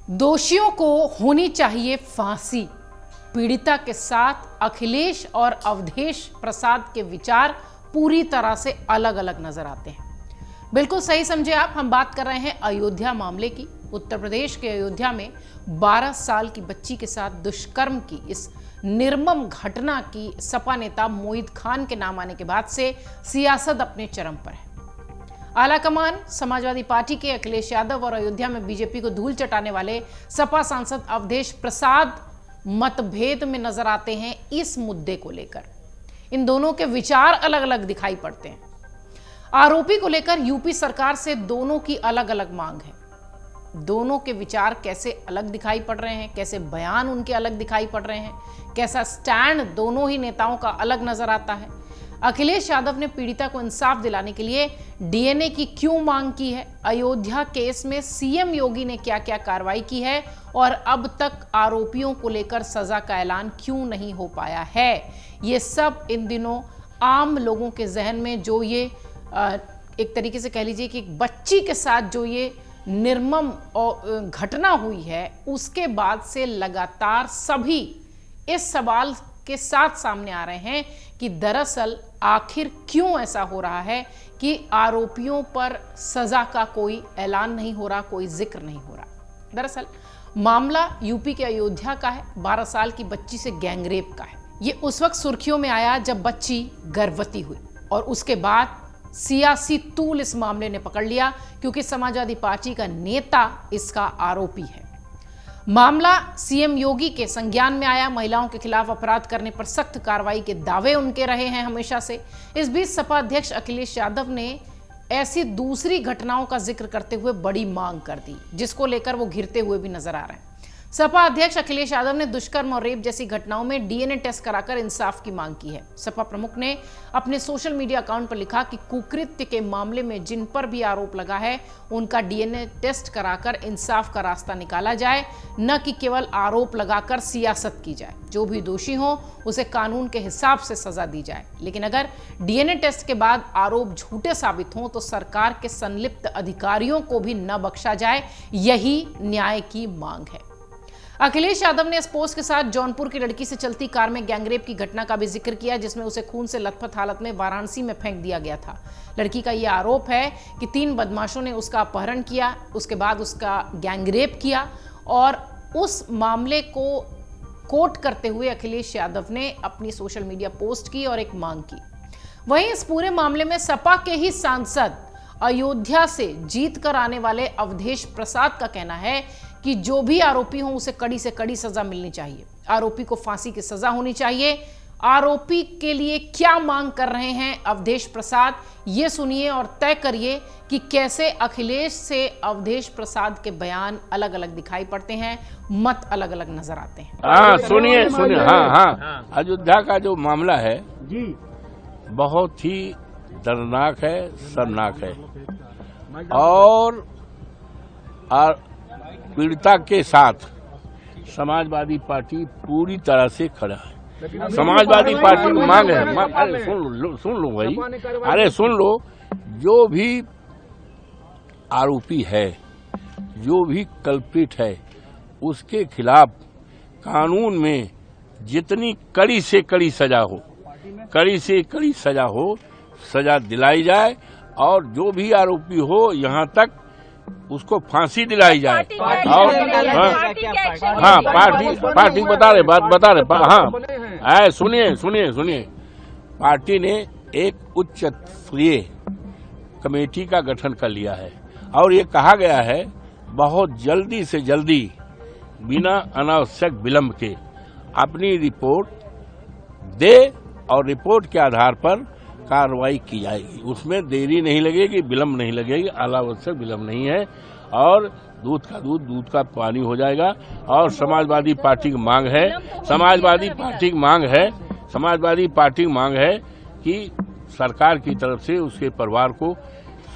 दोषियों को होनी चाहिए फांसी। पीड़िता के साथ अखिलेश और अवधेश प्रसाद के विचार पूरी तरह से अलग अलग नजर आते हैं। बिल्कुल सही समझे आप, हम बात कर रहे हैं अयोध्या मामले की। उत्तर प्रदेश के अयोध्या में 12 साल की बच्ची के साथ दुष्कर्म की इस निर्मम घटना की सपा नेता मोहित खान के नाम आने के बाद से सियासत अपने चरम पर है। आलाकमान समाजवादी पार्टी के अखिलेश यादव और अयोध्या में बीजेपी को धूल चटाने वाले सपा सांसद अवधेश प्रसाद मतभेद में नजर आते हैं। इस मुद्दे को लेकर इन दोनों के विचार अलग अलग दिखाई पड़ते हैं। आरोपी को लेकर यूपी सरकार से दोनों की अलग अलग मांग है। दोनों के विचार कैसे अलग दिखाई पड़ रहे हैं, कैसे बयान उनके अलग दिखाई पड़ रहे हैं, कैसा स्टैंड दोनों ही नेताओं का अलग नजर आता है। अखिलेश यादव ने पीड़िता को इंसाफ दिलाने के लिए डीएनए की क्यों मांग की है, अयोध्या केस में सीएम योगी ने क्या क्या कार्रवाई की है और अब तक आरोपियों को लेकर सजा का ऐलान क्यों नहीं हो पाया है, ये सब इन दिनों आम लोगों के जहन में जो ये एक तरीके से कह लीजिए कि एक बच्ची के साथ जो ये निर्मम घटना हुई है, उसके बाद से लगातार सभी इस सवाल के साथ सामने आ रहे हैं कि दरअसल आखिर क्यों ऐसा हो रहा है कि आरोपियों पर सजा का कोई ऐलान नहीं हो रहा, कोई जिक्र नहीं हो रहा। दरअसल मामला यूपी के अयोध्या का है। 12 साल की बच्ची से गैंगरेप का है। ये उस वक्त सुर्खियों में आया जब बच्ची गर्भवती हुई और उसके बाद सियासी तूल इस मामले ने पकड़ लिया क्योंकि समाजवादी पार्टी का नेता इसका आरोपी है। मामला सीएम योगी के संज्ञान में आया। महिलाओं के खिलाफ अपराध करने पर सख्त कार्रवाई के दावे उनके रहे हैं हमेशा से। इस बीच सपा अध्यक्ष अखिलेश यादव ने ऐसी दूसरी घटनाओं का जिक्र करते हुए बड़ी मांग कर दी, जिसको लेकर वो घिरते हुए भी नजर आ रहे हैं। सपा अध्यक्ष अखिलेश यादव ने दुष्कर्म और रेप जैसी घटनाओं में डीएनए टेस्ट कराकर इंसाफ की मांग की है। सपा प्रमुख ने अपने सोशल मीडिया अकाउंट पर लिखा कि कुकृत्य के मामले में जिन पर भी आरोप लगा है उनका डीएनए टेस्ट कराकर इंसाफ का रास्ता निकाला जाए, न कि केवल आरोप लगाकर सियासत की जाए। जो भी दोषी हो उसे कानून के हिसाब से सजा दी जाए, लेकिन अगर डीएनए टेस्ट के बाद आरोप झूठे साबित हों तो सरकार के संलिप्त अधिकारियों को भी न बख्शा जाए। यही न्याय की मांग है। अखिलेश यादव ने इस पोस्ट के साथ जौनपुर की लड़की से चलती कार में गैंगरेप की घटना का भी जिक्र किया, जिसमें उसे खून से लथपथ हालत में वाराणसी में फेंक दिया गया था। लड़की का यह आरोप है कि 3 बदमाशों ने उसका अपहरण किया, उसके बाद उसका गैंगरेप किया और उस मामले को कोट करते हुए अखिलेश यादव ने अपनी सोशल मीडिया पोस्ट की और एक मांग की। वहीं इस पूरे मामले में सपा के ही सांसद अयोध्या से जीत कर आने वाले अवधेश प्रसाद का कहना है कि जो भी आरोपी हो उसे कड़ी से कड़ी सजा मिलनी चाहिए। आरोपी को फांसी की सजा होनी चाहिए। आरोपी के लिए क्या मांग कर रहे हैं अवधेश प्रसाद, ये सुनिए और तय करिए कि कैसे अखिलेश से अवधेश प्रसाद के बयान अलग अलग दिखाई पड़ते हैं, मत अलग अलग नजर आते हैं। हाँ सुनिए सुनिए, हाँ अयोध्या का जो मामला है जी बहुत ही दर्दनाक है, शर्मनाक है और पीड़िता के साथ समाजवादी पार्टी पूरी तरह से खड़ा है। समाजवादी पार्टी की मांग है, अरे सुन लो भाई, अरे सुन लो, जो भी आरोपी है, जो भी कल्प्रिट है, उसके खिलाफ कानून में जितनी कड़ी से कड़ी सजा हो, कड़ी से कड़ी सजा हो, सजा दिलाई जाए और जो भी आरोपी हो यहाँ तक उसको फांसी दिलाई जाए। और हाँ पार्टी बता रहे हाँ सुनिए, पार्टी ने एक उच्च स्तरीय कमेटी का गठन कर लिया है और ये कहा गया है बहुत जल्दी से जल्दी बिना अनावश्यक विलंब के अपनी रिपोर्ट दे और रिपोर्ट के आधार पर कार्रवाई की जाएगी। उसमें देरी नहीं लगेगी, विलंब नहीं लगेगी, अनावश्यक विलंब नहीं है और दूध का दूध, दूध का पानी हो जाएगा। और समाजवादी पार्टी की मांग है, समाजवादी पार्टी की मांग है कि सरकार की तरफ से उसके परिवार को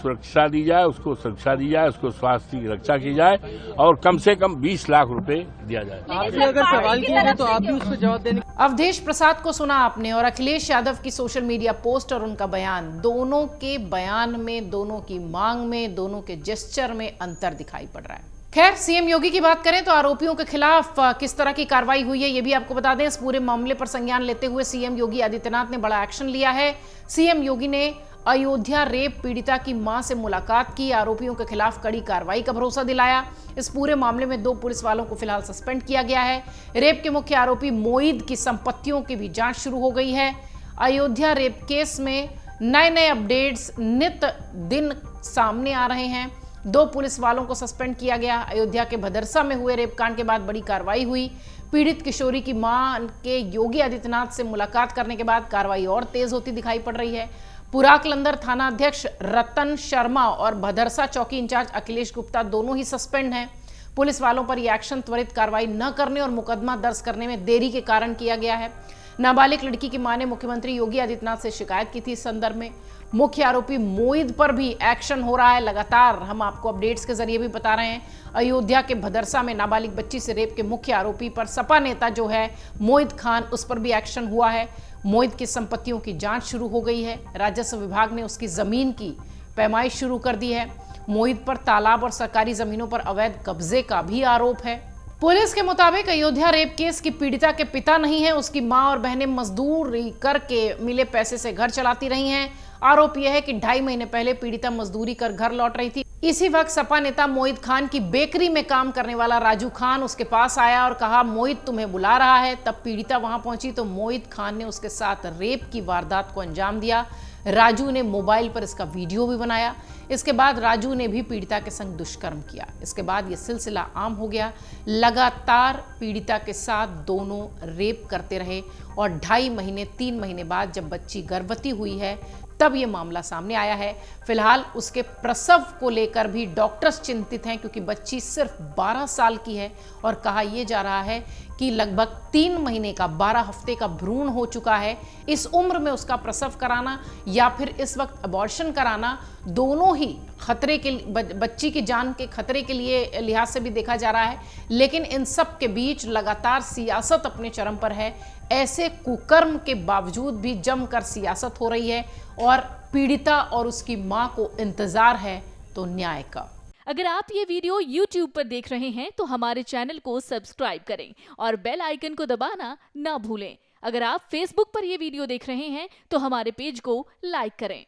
सुरक्षा दी जाए, उसको सुरक्षा दी जाए, उसको स्वास्थ्य की रक्षा की जाए और कम से कम 20 लाख रुपए दिया जाए। आपने अगर सवाल किया तो आप भी उस पर जवाब देने। अवधेश प्रसाद को सुना आपने और अखिलेश यादव की सोशल मीडिया पोस्ट और उनका बयान, दोनों के बयान में, दोनों की मांग में, दोनों के जेस्चर में अंतर दिखाई पड़ रहा है। खैर, सीएम योगी की बात करें तो आरोपियों के खिलाफ किस तरह की कार्रवाई हुई है ये भी आपको बता दें। इस पूरे मामले पर संज्ञान लेते हुए सीएम योगी आदित्यनाथ ने बड़ा एक्शन लिया है। सीएम योगी ने अयोध्या रेप पीड़िता की मां से मुलाकात की, आरोपियों के खिलाफ कड़ी कार्रवाई का भरोसा दिलाया। इस पूरे मामले में 2 पुलिस वालों को फिलहाल सस्पेंड किया गया है। रेप के मुख्य आरोपी मोईद की संपत्तियों की भी जांच शुरू हो गई है। अयोध्या रेप केस में नए अपडेट्स नित दिन सामने आ रहे हैं। 2 पुलिस वालों को सस्पेंड किया गया। अयोध्या के भदरसा में हुए रेप कांड के बाद बड़ी कार्रवाई हुई। पीड़ित किशोरी की मां के योगी आदित्यनाथ से मुलाकात करने के बाद कार्रवाई और तेज होती दिखाई पड़ रही है। पुराकलंदर थाना अध्यक्ष रतन शर्मा और भदरसा चौकी इंचार्ज अखिलेश गुप्ता दोनों ही सस्पेंड हैं। पुलिस वालों पर यह एक्शन त्वरित कार्रवाई न करने और मुकदमा दर्ज करने में देरी के कारण किया गया है। नाबालिग लड़की की मां ने मुख्यमंत्री योगी आदित्यनाथ से शिकायत की थी। इस संदर्भ में मुख्य आरोपी मोईद पर भी एक्शन हो रहा है। लगातार हम आपको अपडेट्स के जरिए भी बता रहे हैं। अयोध्या के भदरसा में नाबालिग बच्ची से रेप के मुख्य आरोपी पर सपा नेता जो है मोईद खान, उस पर भी एक्शन हुआ है। मोईद की संपत्तियों की जांच शुरू हो गई है। राजस्व विभाग ने उसकी जमीन की पैमाइश शुरू कर दी है। मोईद पर तालाब और सरकारी जमीनों पर अवैध कब्जे का भी आरोप है। पुलिस के मुताबिक अयोध्या रेप केस की पीड़िता के पिता नहीं है, उसकी मां और बहनें मजदूरी करके मिले पैसे से घर चलाती रही हैं। आरोप यह है कि 2.5 महीने पहले पीड़िता मजदूरी कर घर लौट रही थी। इसी वक्त सपा नेता मोईद खान की बेकरी में काम करने वाला राजू खान उसके पास आया और कहा मोईद तुम्हें बुला रहा है। तब पीड़िता वहां पहुंची तो मोईद खान ने उसके साथ रेप की वारदात को अंजाम दिया। राजू ने मोबाइल पर इसका वीडियो भी बनाया। इसके बाद राजू ने भी पीड़िता के संग दुष्कर्म किया। इसके बाद यह सिलसिला आम हो गया। लगातार पीड़िता के साथ दोनों रेप करते रहे और 2.5 महीने 3 महीने बाद जब बच्ची गर्भवती हुई है तब ये मामला सामने आया है। फिलहाल उसके प्रसव को लेकर भी डॉक्टर्स चिंतित हैं क्योंकि बच्ची सिर्फ 12 साल की है और कहा यह जा रहा है कि लगभग 3 महीने का 12 हफ्ते का भ्रूण हो चुका है। इस उम्र में उसका प्रसव कराना या फिर इस वक्त अबॉर्शन कराना दोनों ही खतरे के, बच्ची की जान के खतरे के लिए लिहाज से भी देखा जा रहा है। लेकिन इन सब के बीच लगातार सियासत अपने चरम पर है। ऐसे कुकर्म के बावजूद भी जमकर सियासत हो रही है और पीड़िता और उसकी मां को इंतजार है तो न्याय का। अगर आप ये वीडियो YouTube पर देख रहे हैं तो हमारे चैनल को सब्सक्राइब करें और बेल आइकन को दबाना ना भूलें। अगर आप Facebook पर ये वीडियो देख रहे हैं तो हमारे पेज को लाइक करें।